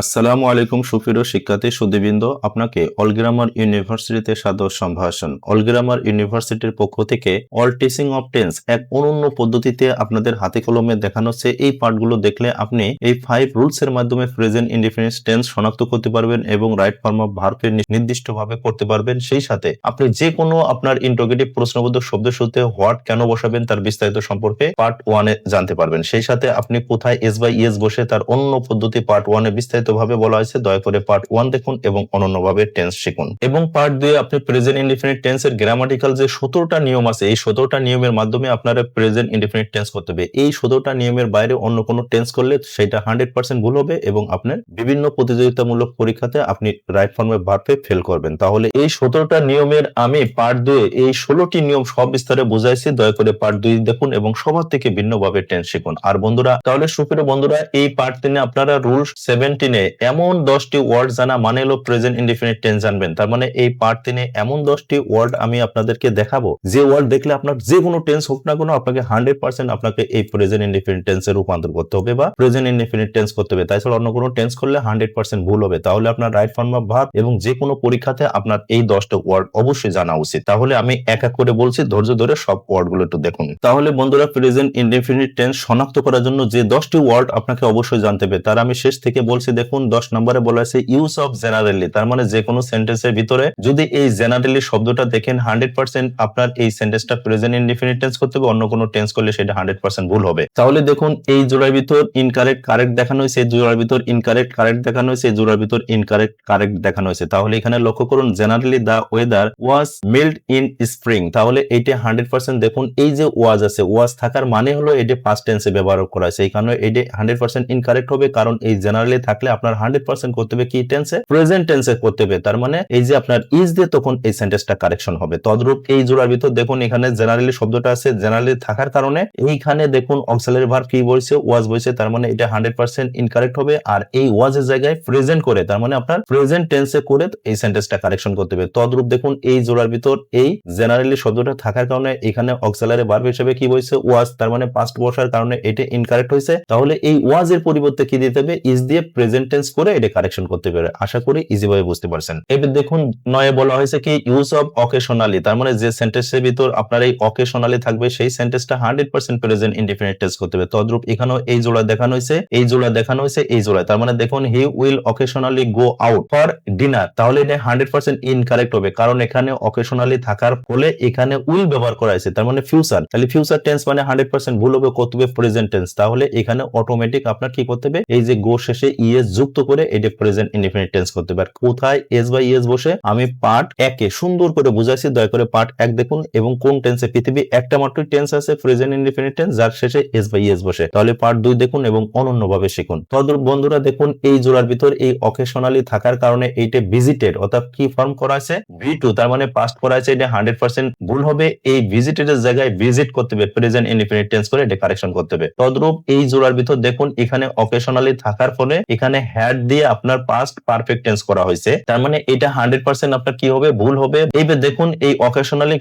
আসসালামু আলাইকুম সুপ্রিয় শিক্ষার্থী সুধীবৃন্দ, আপনাকে অল গ্রামার ইউনিভার্সিটিতে সাদর সম্ভাষণ। অল গ্রামার ইউনিভার্সিটির পক্ষ থেকে অল টিচিং অফ টেন্স এক অনন্য পদ্ধতিতে আপনাদের হাতে কলমে দেখানো হচ্ছে। এই পার্টগুলো দেখলে আপনি এই 5 রুলস এর মাধ্যমে প্রেজেন্ট ইনডিফিনিট টেন্স শনাক্ত করতে পারবেন এবং রাইট ফর্ম অফ ভার্বকে নির্দিষ্টভাবে করতে পারবেন। সেই সাথে আপনি যে কোনো আপনার ইন্টারোগেটিভ প্রশ্নবোধক শব্দের শুরুতে হোয়াট কেন বসাবেন তার বিস্তারিত সম্পর্কে পার্ট 1 এ জানতে পারবেন। সেই সাথে আপনি কোথায় এস বাই ইয়েস বসে তার অন্য পদ্ধতি পার্ট 1 এ বিস্তারিত ভাবে বলা হয়েছে। দয়া করে পার্ট 1 দেখুন এবং অনন্যভাবে টেন্স শিখুন। এবং পার্ট 2 এ আপনি প্রেজেন্ট ইনডিফিনিট টেন্স এর গ্রামাটিক্যাল যে 17টা নিয়ম আছে, এই 17টা নিয়মের মাধ্যমে আপনারা প্রেজেন্ট ইনডিফিনিট টেন্স করতে হবে। এই 17টা নিয়মের বাইরে অন্য কোনো টেন্স করলে সেটা 100% ভুল হবে এবং আপনার বিভিন্ন প্রতিযোগিতামূলক পরীক্ষাতে আপনি রাইট ফর্মে ভার্বে ফেল করবেন। তাহলে এই 17টা নিয়মের আমি পার্ট 2 এ এই 16টি নিয়ম সব বিস্তারে বুঝাইছি। দয়া করে পার্ট 2 দেখুন এবং সবার থেকে ভিন্নভাবে টেন্স শিখুন। আর বন্ধুরা, তাহলে সুপ্রিয় বন্ধুরা, এই পার্ট 3 এ আপনারা রুল 17 এমন 10টি ওয়ার্ড জানা মানে হলো প্রেজেন্ট ইনডিফিনিট টেন্স জানবেন। তার মানে এই পার্ট 3 এমন 10টি ওয়ার্ড আমি আপনাদেরকে দেখাবো, যে ওয়ার্ড দেখলে আপনার যে কোনো টেন্স হোক না কেন আপনাকে 100% আপনাকে এই প্রেজেন্ট ইনডিফিনিট টেন্সে রূপান্তর করতে হবে বা প্রেজেন্ট ইনডিফিনিট টেন্স করতে হবে। তাই ছাড়া অন্য কোনো টেন্স করলে 100% ভুল হবে। তাহলে আপনার রাইট ফর্ম অফ ভার্ব এবং যে কোনো পরীক্ষাতে আপনার এই 10টা ওয়ার্ড অবশ্যই জানা উচিত। তাহলে আমি এক এক করে বলছি, ধৈর্য ধরে সব ওয়ার্ডগুলো একটু দেখুন। তাহলে বন্ধুরা, প্রেজেন্ট ইনডিফিনিট টেন্স শনাক্ত করার জন্য যে 10টি ওয়ার্ড আপনাকে অবশ্যই জানতে হবে তার আমি শেষ থেকে বলছি। দেখুন 10 নম্বরে বলা আছে ইউজ অফ জেনারেলি। তার মানে যে কোনো সেন্টেন্সের ভিতরে যদি এই জেনারেলি শব্দটা দেখেন 100% আপনার এই সেন্টেন্সটা প্রেজেন্ট ইনডিফিনিট টেন্স করতে হবে। অন্য কোনো টেন্স করলে সেটা 100% ভুল হবে। তাহলে দেখুন এই জোড়ার ভিতর ইনকারেক্ট কারেক্ট দেখানো হয়েছে, এই জোড়ার ভিতর ইনকারেক্ট কারেক্ট দেখানো হয়েছে, এই জোড়ার ভিতর ইনকারেক্ট কারেক্ট দেখানো হয়েছে। তাহলে এখানে লক্ষ্য করুন generally the weather was mild in spring. তাহলে এইটা 100% দেখুন এই যে ওয়াজ আছে, ওয়াজ থাকার মানে হলো এটা পাস্ট টেন্সে ব্যবহার করা হয়েছে। এই কারণে এটা 100% ইনকারেক্ট হবে, কারণ এই জেনারেলি থাকলে আপনার 100% করতে হবে কি টেন্সে, প্রেজেন্ট টেন্সে করতে হবে। তার মানে এই যে আপনার ইজ দিয়ে তখন এই সেন্টেন্সটা কারেকশন হবে। তদ্রূপ এই জোড়ার ভিতর দেখুন এখানে জেনারেলি শব্দটা আছে, জেনারেলি থাকার কারণে এইখানে দেখুন অক্সিলারি ভার্ব কি বলছে, ওয়াজ বলছে। তার মানে এটা 100% ইনকারেক্ট হবে। আর এই ওয়াজের জায়গায় প্রেজেন্ট করে, তার মানে আপনার প্রেজেন্ট টেন্সে করে এই সেন্টেন্সটা কারেকশন করতে হবে। তদ্রূপ দেখুন এই জোড়ার ভিতর এই জেনারেলি শব্দটা থাকার কারণে এখানে অক্সিলারি ভার্ব হিসেবে কি বলছে, ওয়াজ। তার মানে পাস্ট বসার কারণে এটা ইনকারেক্ট হয়েছে। তাহলে এই ওয়াজ এর পরিবর্তে কি দিতে হবে, ইজ দিয়ে প্রেজেন্ট টেন্স করে এটা কারেকশন করতে পারে। আশা করি ইজি ভাবে বুঝতে পারছেন। এবার দেখুন 9 এ বলা হয়েছে কি ইউজ অফ অকেশনালি। তার মানে যে সেন্টেন্সের ভিতর আপনার এই অকেশনালি থাকবে সেই সেন্টেন্সটা 100% প্রেজেন্ট ইনডিফিনিট টেন্স করতে হবে। তদ্রূপ এখানেও এই জোড়া দেখানো হয়েছে, এই জোড়া দেখানো হয়েছে, এই জোড়া। তার মানে দেখুন he will occasionally go out for dinner. তাহলে এটা 100% ইনকারেক্ট হবে, কারণ এখানে অকেশনালি থাকার ফলে এখানে উইল ব্যবহার করা হয়েছে। তার মানে ফিউচার, তাহলে ফিউচার টেন্স মানে 100% ভুল হবে, করতে হবে প্রেজেন্ট টেন্স। তাহলে এখানে অটোমেটিক আপনার কি করতে হবে, এই যে গো শেষে ইএস যুক্ত করে এটা প্রেজেন্ট ইনডিফিনিট টেন্স করতে হবে। কোথায় এস বাই ইএস বসে আমি পার্ট 1 এ সুন্দর করে বুঝাইছি। দয়া করে পার্ট 1 দেখুন এবং কোন টেন্সে পৃথিবী একটা মাত্র টেন্স আছে প্রেজেন্ট ইনডিফিনিট টেন্স যার শেষে এস বাই ইএস বসে। তাহলে পার্ট 2 দেখুন এবং অনন্যভাবে শিখুন। তদ্রূপ বন্ধুরা দেখুন এই জোড়ার ভিতর এই অকেশনালি থাকার কারণে এইটা ভিজিটেড অর্থাৎ কি ফর্ম করা আছে, V2। তার মানে পাস্ট করা আছে, এটা 100% ভুল হবে। এই ভিজিটেডের জায়গায় ভিজিট করতে হবে, প্রেজেন্ট ইনডিফিনিট টেন্স করে এটা কারেকশন করতে হবে। তদ্রূপ এই জোড়ার ভিতর দেখুন এখানে অকেশনালি থাকার ফলে এখানে হ্যাড দিয়ে আপনার পাস্ট পারফেক্ট টেন্স করা হয়েছে। তার মানে এটা 100% আপনার কি হবে, ভুল হবে। এইবার দেখুন এই অকেশনালি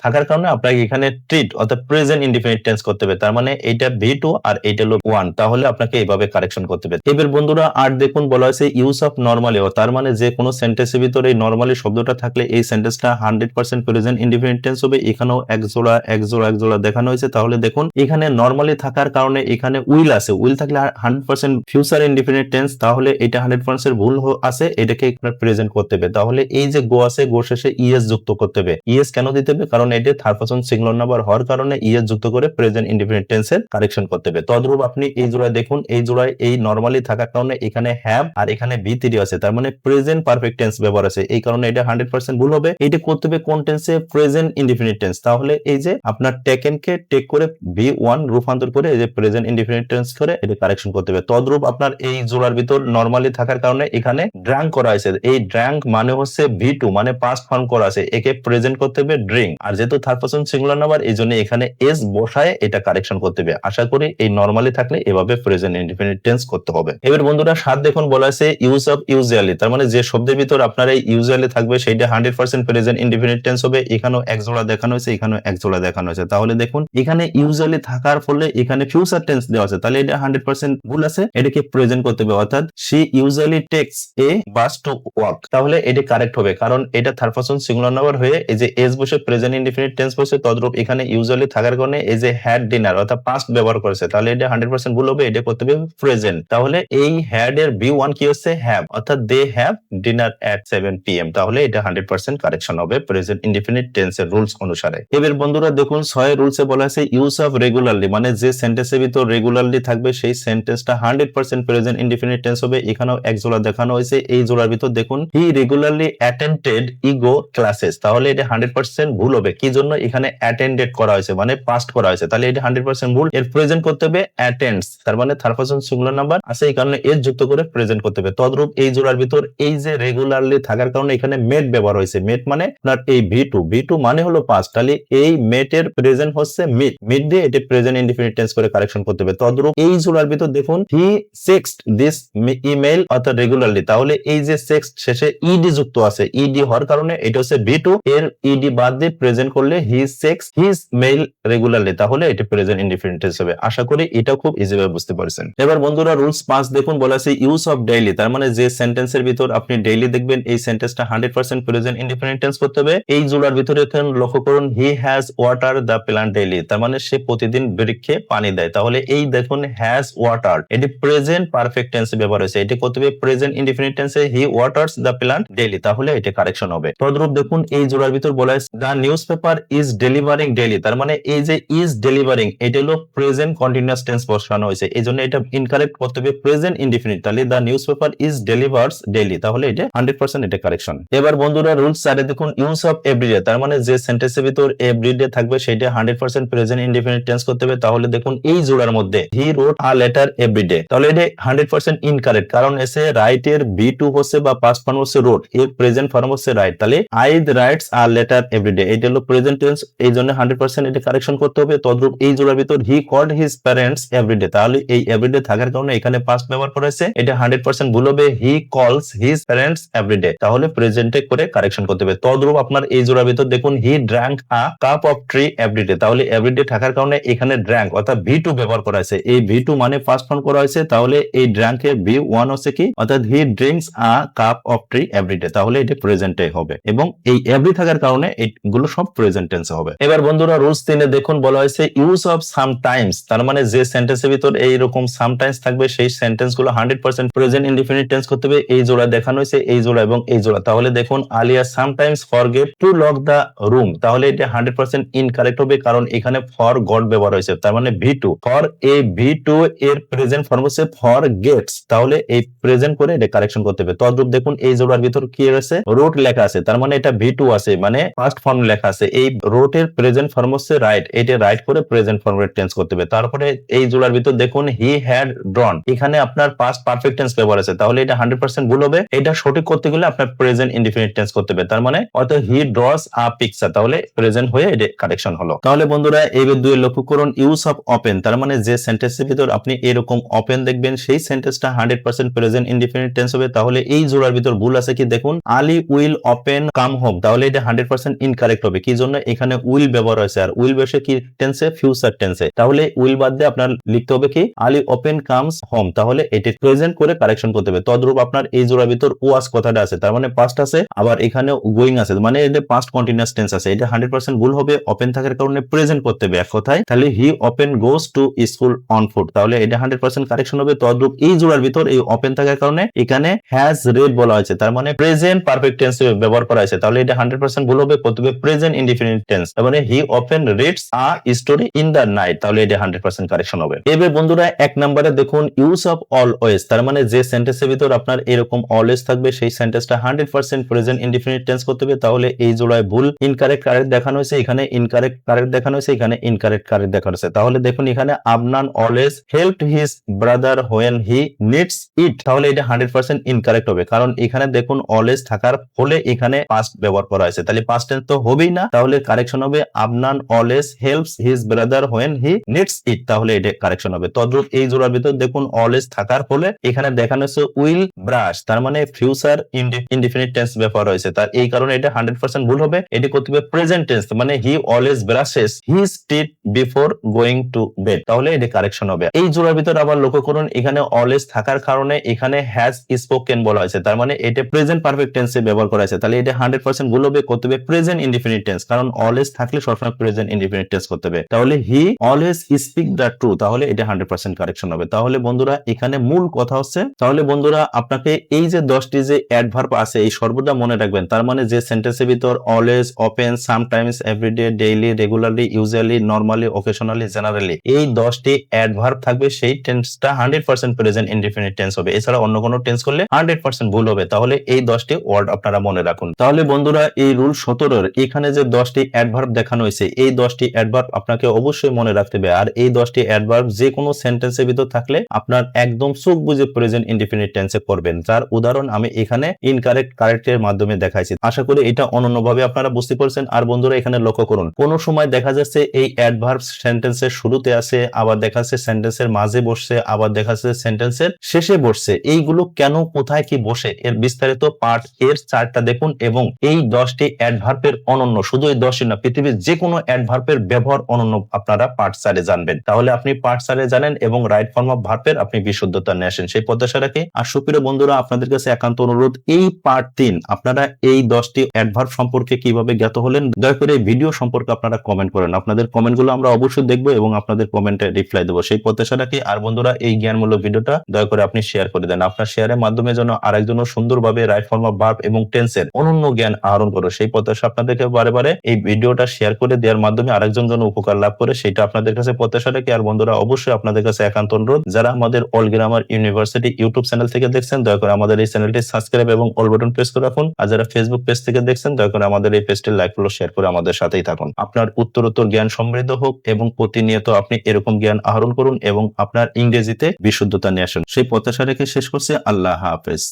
থাকার কারণে আপনাকে এখানে ট্রিট অর্থাৎ প্রেজেন্ট ইনডিফিনিট টেন্স করতে হবে। তার মানে এটা V2 আর এটা হলো 1। তাহলে আপনাকে এইভাবে কারেকশন করতে হবে। এবার বন্ধুরা আর দেখুন বলা হয়েছে ইউজ অফ নরমালি। তার মানে যে কোনো সেন্টেন্সের ভিতরে এই নরমালি শব্দটা থাকলে এই সেন্টেন্সটা 100% প্রেজেন্ট ইনডিফিনিট টেন্স হবে। এখানেও এক জোড়া এক জোড়া এক জোড়া দেখানো হয়েছে। তাহলে দেখুন এখানে নরমালি থাকার কারণে এখানে উইল আছে, উইল থাকলে 100% ফিউচার ইনডিফিনিট টেন্স। তাহলে এটা 100% ভুল আছে, এটাকে আপনার প্রেজেন্ট করতে হবে। তাহলে এই যে গো আছে, গো শেষে ইএস যুক্ত করতে হবে। ইএস কেন দিতে হবে, কারণ এটা থার্ড পারসন সিঙ্গুলার নাম্বার হওয়ার কারণে ইএস যুক্ত করে প্রেজেন্ট ইনডিফিনিট টেন্সের কারেকশন করতে হবে। তদ্রূপ আপনি এই জোড়ায় দেখুন, এই জোড়ায় এই নরমালি থাকার কারণে এখানে হ্যাভ আর এখানে V3 আছে। তার মানে প্রেজেন্ট পারফেক্ট টেন্স ব্যবহার আছে, এই কারণে এটা 100% ভুল হবে। এটা করতে হবে কোন টেন্সে, প্রেজেন্ট ইনডিফিনিট টেন্স। তাহলে এই যে আপনার টেকেন কে টেক করে V1 রূপান্তর করে এই যে প্রেজেন্ট ইনডিফিনিট টেন্স করে এটা কারেকশন করতে হবে। তদ্রূপ আপনার এই জোড়ার ভিতর নরমালি থাকার কারণে এখানে ড্রাঙ্ক করা হয়েছে। এই ড্রাঙ্ক মানে হচ্ছে V2, মানে পাস্ট ফর্ম করা আছে, একে প্রেজেন্ট করতে হবে ড্রিঙ্ক। আর যেহেতু থার্ড পারসন সিঙ্গুলার নাম্বার এই জন্য এখানে এস বসায় এটা কারেকশন করতে হবে। আশা করি এই নরমালি থাকলে এভাবে প্রেজেন্ট ইনডিফিনিট টেন্স করতে হবে। এবার বন্ধুরা 7 দেখুন বলা আছে ইউজ অফ ইউজুয়ালি। তার মানে যে শব্দের ভিতর আপনার এই ইউজুয়ালি থাকবে সেটা 100% প্রেজেন্ট ইনডিফিনিট টেন্স হবে। এখানেও এক জোড়া দেখানো হয়েছে, এখানেও এক জোড়া দেখানো হয়েছে। তাহলে দেখুন এখানে ইউজুয়ালি থাকার ফলে এখানে ফিউচার টেন্স দেওয়া আছে, তাহলে এটা 100% ভুল আছে, এটাকে প্রেজেন্ট করতে হবে। অর্থাৎ অর্থাৎ she usually takes a bus to work, তাহলে এটি কারেক্ট হবে কারণ এটা থার্ড পারসন সিঙ্গুলার নাম্বার হয়ে এই যে এস বসে প্রেজেন্ট ইনডিফিনিট টেন্স বসে, তদ্রূপ এখানে ইউজুয়ালি থাকার কারণে এই যে হ্যাড ডিনার অর্থাৎ পাস্ট ব্যবহার করেছে, তাহলে এটা 100% ভুল হবে, এটা করতে হবে প্রেজেন্ট। তাহলে এই হ্যাড এর B1 কি হচ্ছে হ্যাভ, অর্থাৎ they have dinner at 7 PM, তাহলে এটা 100% কারেকশন হবে প্রেজেন্ট ইনডিফিনিট টেন্সের রুলস অনুসারে। এবার বন্ধুরা দেখুন 6 রুলসে বলা আছে ইউজ অফ রেগুলারলি, মানে যে সেন্টেন্সের ভিতর রেগুলারলি থাকবে সেই সেন্টেন্সটা 100% প্রেজেন্ট ইনডিফিনিট টেন্স হবে। এখানেও এক জোড়া দেখানো হয়েছে, এই জোড়ার ভিতর দেখুন হি রেগুলারলি অ্যাটেন্ডেড ইগো ক্লাসেস, তাহলে এটা 100% ভুল হবে। কি জন্য এখানে অ্যাটেন্ডেড করা হয়েছে মানে পাস্ট করা হয়েছে, তাহলে এটা 100% ভুল। এর প্রেজেন্ট করতে হবে অ্যাটেন্ডস, তার মানে থার্ড পারসন সিঙ্গুলার নাম্বার আছে, এই কারণে এর যুক্ত করে প্রেজেন্ট করতে হবে। তদ্রূপ এই জোড়ার ভিতর এই যে রেগুলারলি থাকার কারণে এখানে মেট ব্যবহার হয়েছে, মেট মানে আপনার এই V2 মানে হলো পাস্ট, তাহলে এই মেটের প্রেজেন্ট হচ্ছে মিট, মিট দিয়ে এটা প্রেজেন্ট ইনডিফিনিট টেন্স করে কারেকশন করতে হবে। তদ্রূপ এই জোড়ার ভিতর দেখুন হি টেক্সট দিস ইমেইল অর্থাৎ রেগুলারলি, তাহলে এই যে টেক্সট শেষে ইডি যুক্ত আছে, ইডি হওয়ার কারণে এটা হচ্ছে V2, এর ইডি বাদ দিয়ে প্রেজেন্ট করলে হি টেক্সট হিজ মেইল রেগুলারলি, তাহলে এটা প্রেজেন্ট ইনডিফিনিট টেন্স হবে। আশা করি এটা খুব ইজি ভাবে বুঝতে পারছেন। এবার বন্ধুরা রুলস 5 দেখুন বলা আছে ইউজ অফ ডেইলি, তার মানে যে সেন্টেন্সের ভিতর আপনি ডেইলি দেখবেন এই সেন্টেন্সটা 100% প্রেজেন্ট ইনডিফিনিট টেন্স করতে হবে। এই জোড়ার ভিতরে লক্ষ্য করুন he has water the plant daily, তার মানে সে প্রতিদিন বৃক্ষে পানি দেয়, তাহলে এই দেখুন হ্যাজ ওয়াটার এটি প্রেজেন্ট পারফেক্ট টেন্সে ব্যবহার হয়েছে, এটি করতে হবে প্রেজেন্ট ইনডিফিনিট টেন্সে he waters the plant daily, তাহলে এটা কারেকশন হবে। তদ্রূপ দেখুন এই জোড়ার ভিতর বলা আছে the news paper is delivering daily, তার মানে এই যে ইজ ডেলিভারিং এটা হলো প্রেজেন্ট কন্টিনিউয়াস টেন্স বসানো হয়েছে, এই জন্য এটা ইনকারেক্ট করতে হবে প্রেজেন্ট ইনডিফিনিট, তাহলে the news paper is delivers daily, তাহলে এটা 100% এটা কারেকশন। এবার বন্ধুরা রুলস 4 দেখুন ইউজ অফ এভরিডে, তার মানে যে সেন্টেন্সের ভিতর এভরিডে থাকবে সেটা 100% প্রেজেন্ট ইনডিফিনিট টেন্স করতে হবে। তাহলে দেখুন এই জোড়ার মধ্যে হি রোট আ লেটার এভরিডে, তাহলে এটা 100% ইনকারেক্ট, কারণ এসে রাইট এর B2 হচ্ছে বা পাস্ট ফর্ম হচ্ছে রোট, এর প্রেজেন্ট ফর্ম হচ্ছে রাইট, তাহলে I writes a letter every day এটা হলো প্রেজেন্ট টেন্স, এই জন্য 100% এটা কারেকশন করতে হবে। তদ্রূপ এই জোড়ার ভিতর he called his parents every day, তাহলে এই এভরিডে থাকার কারণে এখানে পাস্ট ব্যবহার করেছে, এটা 100% ভুল হবে, হি কলস হিজ প্যারেন্টস এভরিডে, তাহলে প্রেজেন্টে করে কারেকশন করতে হবে। তদ্রূপ আপনার এই জোড়ার ভিতর দেখুন he drank a cup of tree everyday, তাহলে এভরিডে থাকার কারণে এখানে ড্রাঙ্ক অর্থাৎ V2 ব্যবহার করা হয়েছে, এই V2 মানে পাস্ট ফর্ম করা হয়েছে, তাহলে এই ড্রাঙ্কের B1 হচ্ছে কি অর্থাৎ he drinks a cup of tree everyday, তাহলে এটা প্রেজেন্টে হবে এবং এই এভরি থাকার কারণে এগুলো সব প্রেজেন্ট টেন্সে হবে। এবার বন্ধুরা রুলস 3 দেখুন বলা হয়েছে ইউজ অফ সামটাইমস, তার মানে যে সেন্টেন্সের ভিতর এইরকম সামটাইমস থাকবে সেই সেন্টেন্স গুলো 100% প্রেজেন্ট ইনডিফিনিট টেন্স করতে হবে। এই জোড়া দেখানো হয়েছে, এই জোড়া এবং এই জোড়া, তাহলে দেখুন Alia sometimes forget to lock the room, তাহলে এটা 100% ইনকারেক্ট হবে কারণ এখানে ফর গট ব্যবহার হয়েছে, তার মানে V2 ফর এই V2 এর প্রেজেন্ট ফর্ম হচ্ছে ফর গেটস, তাহলে এই প্রেজেন্ট করে এটা কারেকশন করতে হবে। তদ্রূপ দেখুন এই জোড়ার ভিতর কি আছে রোট লেখা আছে, তার মানে এটা V2 আছে মানে ফার্স্ট ফর্ম লেখা আছে, এই রোটের প্রেজেন্ট ফর্ম হচ্ছে রাইট, এটা রাইট করে প্রেজেন্ট ফর্মে টেন্স করতে হবে। তারপরে এই জোড়ার ভিতর দেখুন হি হ্যাড ড্রন, এখানে আপনার পাস্ট পারফেক্ট টেন্স ব্যবহার আছে, তাহলে এটা 100% ভুল হবে, এটা সঠিক করতে গেলে আপনার প্রেজেন্ট ইনডিফিনিট টেন্স করতে হবে, তার মানে অর্থাৎ হি ড্রস আ পিকচার, তাহলে প্রেজেন্ট হয়ে এটা কারেকশন হলো। তাহলে বন্ধুরা এই দুই লক্ষ্য করুন ইউজ অফ ওপেন, তার মানে যে সেন্টেন্সের ভিতর আপনি এরকম ওপেন দেখবেন সেই সেন্টেন্সটা 100% প্রেজেন্ট ইনডিফিনিট টেন্স হবে। তাহলে এই জোড়ার ভিতর ভুল আছে কি দেখুন Ali will open come home, তাহলে এটা 100% ইনকারেক্ট হবে, কি জন্য এখানে উইল ব্যবহার হয়েছে আর উইল বসে কি টেন্সে ফিউচার টেন্সে, তাহলে উইল বাদ দিয়ে আপনার লিখতে হবে কি আলী ওপেন কামস হোম, তাহলে এটি প্রেজেন্ট করে কারেকশন করতে হবে। তদ্রূপ আপনার এই জোড়ার ভিতর ওয়াজ কথাটা আছে, তার মানে পাস্ট আছে, আবার এখানে গোয়িং আছে, মানে এটা পাস্ট কন্টিনিউয়াস টেন্স আছে, এটা 100% ভুল হবে, ওপেন থাকার কারণে প্রেজেন্ট করতে হবে এক কথায়, তাহলে হি open goes to school on foot, তাহলে এটা 100% কারেকশন হবে। তদ্রূপ এই জোড়ার ভিতর এই ওপেন থাকার কারণে এখানে হ্যাজ রেড বলা হয়েছে, তার মানে প্রেজেন্ট পারফেক্ট টেন্স ব্যবহার করা হয়েছে, তাহলে এটা 100% ভুল হবে, করতে হবে প্রেজেন্ট ইনডিফিনিট টেন্স, তার মানে হি open reads a story in the night, তাহলে এটা 100% কারেকশন হবে। এবার বন্ধুরা এক নম্বরে দেখুন ইউজ অফ অলওয়েজ, তার মানে যে সেন্টেন্সের ভিতর আপনার এরকম অলওয়েজ থাকবে সেই সেন্টেন্সটা 100% প্রেজেন্ট ইনডিফিনিট টেন্স করতে হবে, তাহলে এই জোড়ায় ভুল ইনকারেক্ট কারেক্ট দেখানো হয়েছে, এখানে ইনকারেক্ট কারেক্ট দেখানো হয়েছে, এখানে ইনকারেক্ট কারেক্ট দেখানো হয়েছে, তাহলে দেখুন এখানে Abnan always helped his brother when he needs it, তাহলে এটা 100% ইনকারেক্ট হবে কারণ এখানে দেখুন অলওয়েজ থাকার ফলে এখানে পাস্ট ব্যবহার করা হয়েছে, তাহলে পাস্ট টেন্স তো হবেই না, তাহলে কারেকশন হবে Abnan always helps his brother when he needs it, তাহলে এটা কারেকশন হবে। তদ্রূপ এই জোড়ার ভিতর দেখুন অলওয়েজ থাকার ফলে এখানে দেখানো হচ্ছে উইল ব্রাশ, তার মানে ফিউচার ইনডিফিনিট টেন্স ব্যবহার হয়েছে, তার এই কারণে এটা 100% ভুল হবে, এটি করতে হবে প্রেজেন্ট টেন্স, মানে he always brushes his teeth before going to bed, তাহলে এটা কারেকশন হবে। এই জোড়ার ভিতর আবার লক্ষ্য করুন এখানে অলওয়েজ থাকার থাকার কারণে এখানে হ্যাজ স্পোকেন বলা হয়েছে, তার মানে এটা প্রেজেন্ট পারফেক্ট টেন্সে ব্যবহার করা হয়েছে। তাহলে এটা 100% ভুল হবে, করতে হবে প্রেজেন্ট ইনডিফিনিট টেন্স, কারণ অলওয়েজ থাকলে সবসময় প্রেজেন্ট ইনডিফিনিট টেন্স করতে হবে। তাহলে he always speak the true, তাহলে এটা 100% কারেকশন হবে। তাহলে বন্ধুরা এখানে মূল কথা হচ্ছে, তাহলে বন্ধুরা আপনাকে এই যে 10টি যে অ্যাডভার্ব আছে এই সর্বদা মনে রাখবেন। তার মানে যে সেন্টেন্সের ভিতর always, often, sometimes, every day, daily, regularly, usually, normally, occasionally, generally, এই 10টি অ্যাডভার্ব থাকবে, সেই টেন্সটা 100% প্রেজেন্ট ইনডিফিনিট টেন্স হবে। এছাড়া অন্য কোনো টেন্স করলে 100% ভুল হবে। তাহলে এই 10টি ওয়ার্ড আপনারা মনে রাখুন। তাহলে বন্ধুরা এই রুল 17 এখানে যে 10টি অ্যাডভার্ব দেখানো হয়েছে, এই 10টি অ্যাডভার্ব আপনাকে অবশ্যই মনে রাখতে হবে। আর এই 10টি অ্যাডভার্ব যে কোনো সেন্টেন্সের ভিতর থাকলে আপনার একদম চোখ বুঝে প্রেজেন্ট ইনডিফিনিট টেন্সে করবেন, যার উদাহরণ আমি এখানে ইনকারেক্ট কারেক্টের মাধ্যমে দেখাইছি। আশা করি এটা অনন্যভাবে আপনারা বুঝতে পারছেন। আর বন্ধুরা এখানে লক্ষ্য করুন, কোন সময় দেখা যাচ্ছে এই অ্যাডভার্ব সেন্টেন্সের শুরুতে আছে, আবার দেখা যাচ্ছে সেন্টেন্সের মাঝে বসছে, আবার দেখা যাচ্ছে সেন্টেন্সের শেষে বসছে। এইগুলো কেন, কোথায় কি বসে, এর বিস্তারিত পার্ট এর 4টা দেখুন। এবং এই 10টি অ্যাডভার্বের অনন্য, শুধু এই 10টি না, পৃথিবীর যে কোনো অ্যাডভার্বের ব্যবহার অনন্য আপনারা পার্ট 4-এ জানবেন। তাহলে আপনি পার্ট 4-এ জানেন এবং রাইট ফর্ম অফ ভার্বের আপনি বিশুদ্ধতা নিয়ে আসেন, সেই প্রত্যাশা রাখি। আর সুপ্রিয় বন্ধুরা আপনাদের কাছে একান্ত অনুরোধ, এই পার্ট 3 আপনারা এই 10টি অ্যাডভার্ব সম্পর্কে কিভাবে জ্ঞাত হলেন, দয়া করে এই ভিডিও সম্পর্কে আপনারা কমেন্ট করেন। আপনাদের কমেন্টগুলো আমরা অবশ্যই দেখবো এবং আপনাদের কমেন্টে রিপ্লাই দেবো, সেই প্রত্যাশা রাখি। আর বন্ধুরা এই জ্ঞানমূলক ভিডিওটা দয়া করে আপনি শেয়ার করে দেন। আপনার শেয়ারের মাধ্যমে যেন আরেকজনও সুন্দরভাবে রাইট ফর্ম অফ ভার্ব এবং টেন্সের অনন্য জ্ঞান আহরণ করে, সেই প্রত্যাশা আপনাদেরকে বারে বারে এই ভিডিওটা শেয়ার করে দেওয়ার মাধ্যমে আরেকজন যেন উপকার লাভ করে, সেটা আপনাদের কাছে প্রত্যাশা রাখি। আর বন্ধুরা অবশ্যই আপনাদের কাছে একান্ত অনুরোধ, যারা আমাদের all grammar university YouTube channel থেকে দেখছেন, দয়া করে আমাদের এই চ্যানেলটি সাবস্ক্রাইব এবং অল বাটন প্রেস করে রাখুন। আর যারা ফেসবুক পেজ থেকে দেখছেন, দয়া করে আমাদের এই পেজটি লাইক ফলো শেয়ার করে আমাদের সাথেই থাকুন। আপনার উত্তরোত্তর জ্ঞান সমৃদ্ধ হোক এবং প্রতিনিয়ত আপনি এরকম জ্ঞান আহরণ করুন এবং আপনার ইংরেজিতে বিশুদ্ধতা নিয়ে আসুন, সেই প্রত্যাশা রেখে শেষ করছি। আল্লাহ হাফেজ।